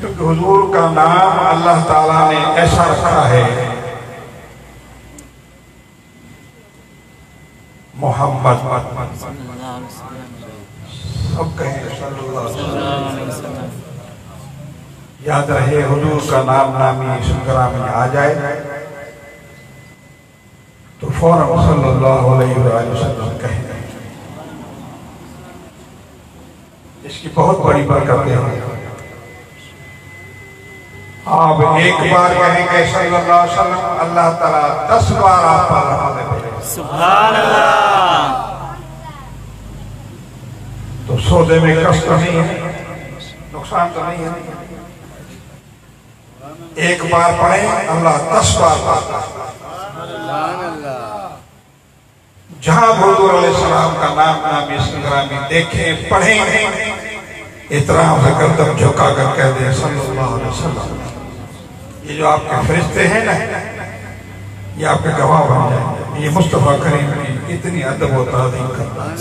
क्योंकि हुजूर का नाम अल्लाह ताला ने ऐसा रखा है, मोहम्मद। सब कहें सल्लल्लाहु अलैहि वसल्लम। याद रहे, हुजूर का नाम नामी संग्राम में आ जाए तो फौरन सल्लल्लाहु अलैहि वसल्लम कहें। इसकी बहुत बड़ी बरकत है। आप एक बार कहेंगे सल्लल्लाहु अलैहि वसल्लम, अल्लाह ताला 10 बार आप पर रहमत करेगा। सुभान अल्लाह। तो सौदे में कष्ट नहीं है, नुकसान तो नहीं है। एक बार पढ़े, अल्लाह 10 बार पढ़ता। जहां हुजूर अलैहिस्सलाम का नाम नामी संग्रामी देखें, पढ़ें, इतना फिक्र तब झुका कर कह दे सल्लल्लाहु अलैहि वसल्लम। ये जो आपके फरिश्ते हैं ना, ये आपके गवाह बन जाएंगे। ये मुस्तफा करीम की इतनी अदब और ताज़ीम करता है।